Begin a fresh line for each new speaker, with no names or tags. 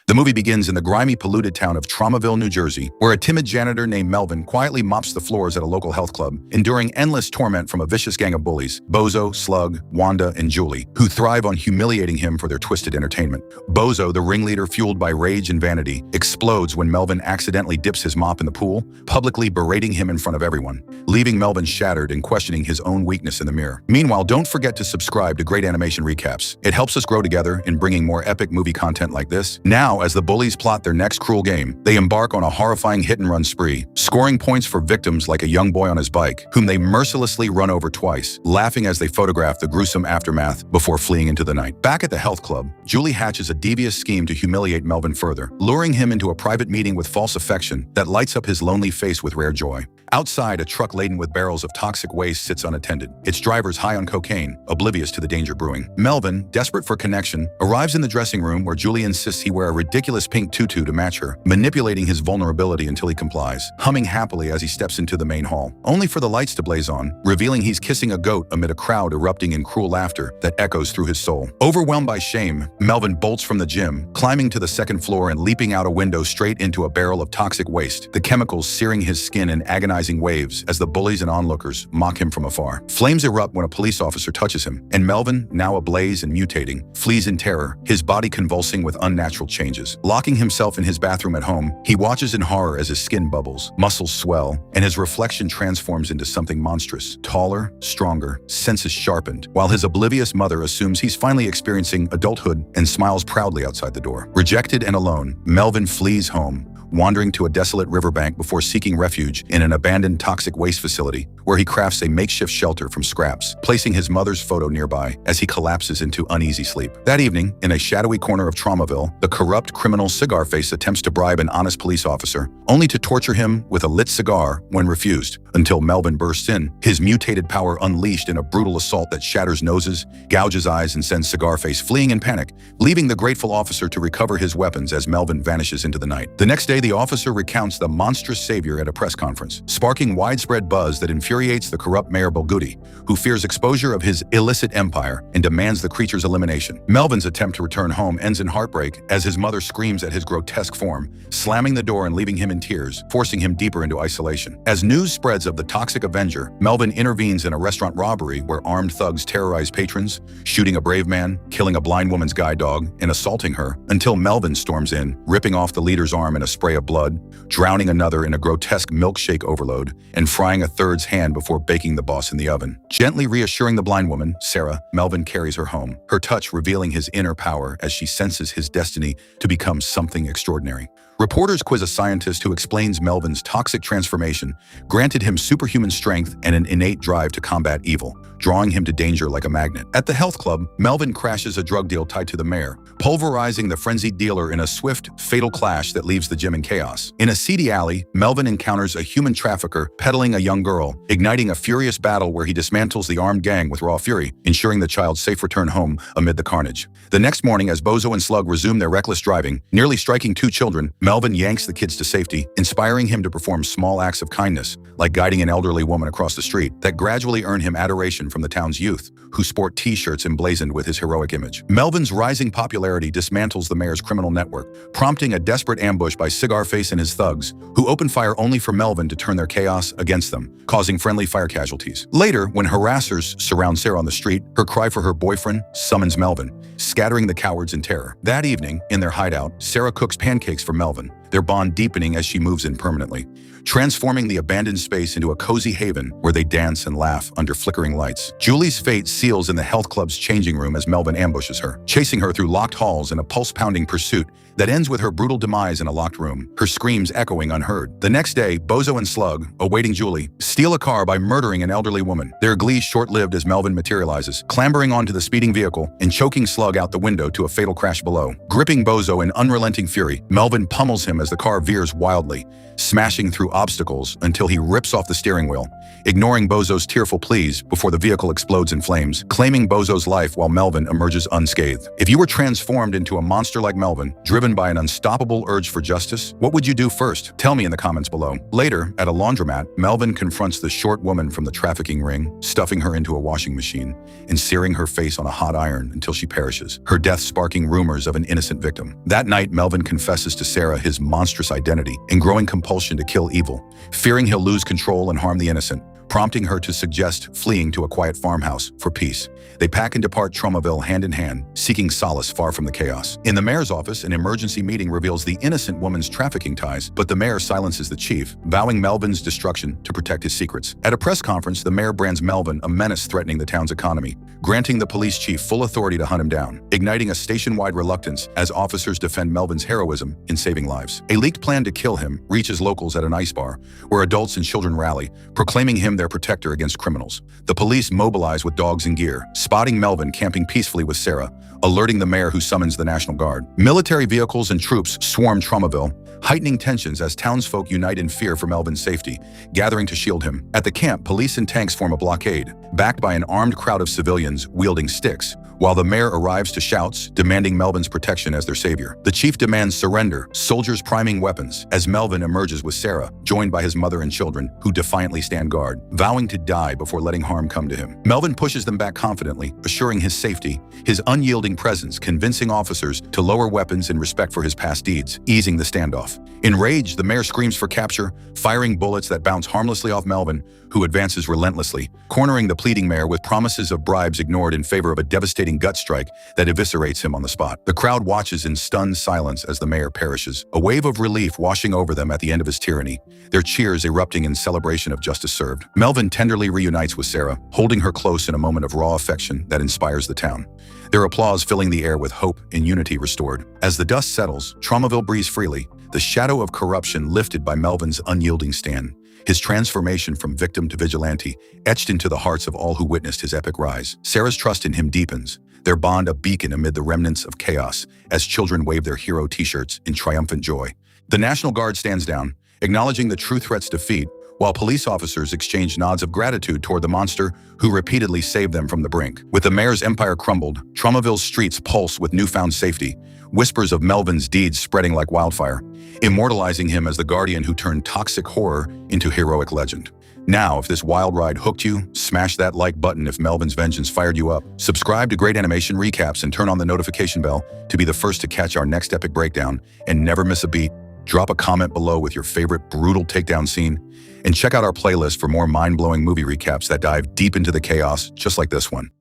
The movie begins in the grimy, polluted town of Tromaville, New Jersey, where a timid janitor named Melvin quietly mops the floors at a local health club, enduring endless torment from a vicious gang of bullies, Bozo, Slug, Wanda, and Julie, who thrive on humiliating him for their twisted entertainment. Bozo, the ringleader fueled by rage and vanity, explodes when Melvin accidentally dips his mop in the pool, publicly berating him in front of everyone, leaving Melvin shattered and questioning his own weakness in the mirror. Meanwhile, don't forget to subscribe to Great Animation Recaps. It helps us grow together in bringing more epic movie content like this. Now, as the bullies plot their next cruel game, they embark on a horrifying hit-and-run spree, scoring points for victims like a young boy on his bike, whom they mercilessly run over twice, laughing as they photograph the gruesome aftermath before fleeing into the night. Back at the health club, Julie hatches a devious scheme to humiliate Melvin further, luring him into a private meeting with false affection that lights up his lonely face with rare joy. Outside, a truck laden with barrels of toxic waste sits unattended, its drivers high on cocaine, oblivious to the danger brewing. Melvin, desperate for connection, arrives in the dressing room where Julie insists he wear a ridiculous pink tutu to match her, manipulating his vulnerability until he complies, humming happily as he steps into the main hall, only for the lights to blaze on, revealing he's kissing a goat amid a crowd erupting in cruel laughter that echoes through his soul. Overwhelmed by shame, Melvin bolts from the gym, climbing to the second floor and leaping out a window straight into a barrel of toxic waste, the chemicals searing his skin in agonizing waves as the bullies and onlookers mock him from afar. Flames erupt when a police officer touches him, and Melvin, now ablaze and mutating, flees in terror, his body convulsing with unnatural changes. Locking himself in his bathroom at home, he watches in horror as his skin bubbles, muscles swell, and his reflection transforms into something monstrous, taller, stronger, senses sharpened, while his oblivious mother assumes he's finally experiencing adulthood and smiles proudly outside the door. Rejected and alone, Melvin flees home, wandering to a desolate riverbank before seeking refuge in an abandoned toxic waste facility, where he crafts a makeshift shelter from scraps, placing his mother's photo nearby as he collapses into uneasy sleep. That evening, in a shadowy corner of Tromaville, the corrupt criminal Cigar Face attempts to bribe an honest police officer, only to torture him with a lit cigar when refused, until Melvin bursts in, his mutated power unleashed in a brutal assault that shatters noses, gouges eyes, and sends Cigar Face fleeing in panic, leaving the grateful officer to recover his weapons as Melvin vanishes into the night. The next day, the officer recounts the monstrous savior at a press conference, sparking widespread buzz that infuriates the corrupt Mayor Bulgoody, who fears exposure of his illicit empire and demands the creature's elimination. Melvin's attempt to return home ends in heartbreak as his mother screams at his grotesque form, slamming the door and leaving him in tears, forcing him deeper into isolation. As news spreads of the Toxic Avenger, Melvin intervenes in a restaurant robbery where armed thugs terrorize patrons, shooting a brave man, killing a blind woman's guide dog, and assaulting her, until Melvin storms in, ripping off the leader's arm in a spray of blood, drowning another in a grotesque milkshake overload, and frying a third's hand before baking the boss in the oven. Gently reassuring the blind woman, Sarah, Melvin carries her home, her touch revealing his inner power as she senses his destiny to become something extraordinary. Reporters quiz a scientist who explains Melvin's toxic transformation granted him superhuman strength and an innate drive to combat evil, drawing him to danger like a magnet. At the health club, Melvin crashes a drug deal tied to the mayor, pulverizing the frenzied dealer in a swift, fatal clash that leaves the gym in chaos. In a seedy alley, Melvin encounters a human trafficker peddling a young girl, igniting a furious battle where he dismantles the armed gang with raw fury, ensuring the child's safe return home amid the carnage. The next morning, as Bozo and Slug resume their reckless driving, nearly striking two children, Melvin yanks the kids to safety, inspiring him to perform small acts of kindness, like guiding an elderly woman across the street, that gradually earn him adoration from the town's youth, who sport t-shirts emblazoned with his heroic image. Melvin's rising popularity dismantles the mayor's criminal network, prompting a desperate ambush by Cigar Face and his thugs, who open fire only for Melvin to turn their chaos against them, causing friendly fire casualties. Later, when harassers surround Sarah on the street, her cry for her boyfriend summons Melvin, scattering the cowards in terror. That evening, in their hideout, Sarah cooks pancakes for Melvin, their bond deepening as she moves in permanently, transforming the abandoned space into a cozy haven where they dance and laugh under flickering lights. Julie's fate seals in the health club's changing room as Melvin ambushes her, chasing her through locked halls in a pulse-pounding pursuit that ends with her brutal demise in a locked room, her screams echoing unheard. The next day, Bozo and Slug, awaiting Julie, steal a car by murdering an elderly woman, their glee short-lived as Melvin materializes, clambering onto the speeding vehicle and choking Slug out the window to a fatal crash below. Gripping Bozo in unrelenting fury, Melvin pummels him him as the car veers wildly, smashing through obstacles until he rips off the steering wheel, ignoring Bozo's tearful pleas before the vehicle explodes in flames, claiming Bozo's life while Melvin emerges unscathed. If you were transformed into a monster like Melvin, driven by an unstoppable urge for justice, what would you do first? Tell me in the comments below. Later, at a laundromat, Melvin confronts the short woman from the trafficking ring, stuffing her into a washing machine and searing her face on a hot iron until she perishes, her death sparking rumors of an innocent victim. That night, Melvin confesses to Sarah his monstrous identity and growing compulsion to kill evil, fearing he'll lose control and harm the innocent, prompting her to suggest fleeing to a quiet farmhouse for peace. They pack and depart Tromaville hand in hand, seeking solace far from the chaos. In the mayor's office, an emergency meeting reveals the innocent woman's trafficking ties, but the mayor silences the chief, vowing Melvin's destruction to protect his secrets. At a press conference, the mayor brands Melvin a menace threatening the town's economy, granting the police chief full authority to hunt him down, igniting a station-wide reluctance as officers defend Melvin's heroism in saving lives. A leaked plan to kill him reaches locals at an ice bar, where adults and children rally, proclaiming him their protector against criminals. The police mobilize with dogs and gear, spotting Melvin camping peacefully with Sarah, alerting the mayor who summons the National Guard. Military vehicles and troops swarm Tromaville, heightening tensions as townsfolk unite in fear for Melvin's safety, gathering to shield him. At the camp, police and tanks form a blockade, backed by an armed crowd of civilians wielding sticks, while the mayor arrives to shouts, demanding Melvin's protection as their savior. The chief demands surrender, soldiers priming weapons, as Melvin emerges with Sarah, joined by his mother and children, who defiantly stand guard, vowing to die before letting harm come to him. Melvin pushes them back confidently, assuring his safety, his unyielding presence convincing officers to lower weapons in respect for his past deeds, easing the standoff. Enraged, the mayor screams for capture, firing bullets that bounce harmlessly off Melvin, who advances relentlessly, cornering the pleading mayor with promises of bribes ignored in favor of a devastating gut strike that eviscerates him on the spot. The crowd watches in stunned silence as the mayor perishes, a wave of relief washing over them at the end of his tyranny, their cheers erupting in celebration of justice served. Melvin tenderly reunites with Sarah, holding her close in a moment of raw affection that inspires the town, their applause filling the air with hope and unity restored. As the dust settles, Tromaville breathes freely, the shadow of corruption lifted by Melvin's unyielding stand, his transformation from victim to vigilante etched into the hearts of all who witnessed his epic rise. Sarah's trust in him deepens, their bond a beacon amid the remnants of chaos as children wave their hero t-shirts in triumphant joy. The National Guard stands down, acknowledging the true threat's defeat, while police officers exchange nods of gratitude toward the monster who repeatedly saved them from the brink. With the mayor's empire crumbled, Tromaville's streets pulse with newfound safety, whispers of Melvin's deeds spreading like wildfire, immortalizing him as the guardian who turned toxic horror into heroic legend. Now, if this wild ride hooked you, smash that like button if Melvin's vengeance fired you up. Subscribe to Great Animation Recaps and turn on the notification bell to be the first to catch our next epic breakdown and never miss a beat. Drop a comment below with your favorite brutal takedown scene, and check out our playlist for more mind-blowing movie recaps that dive deep into the chaos just like this one.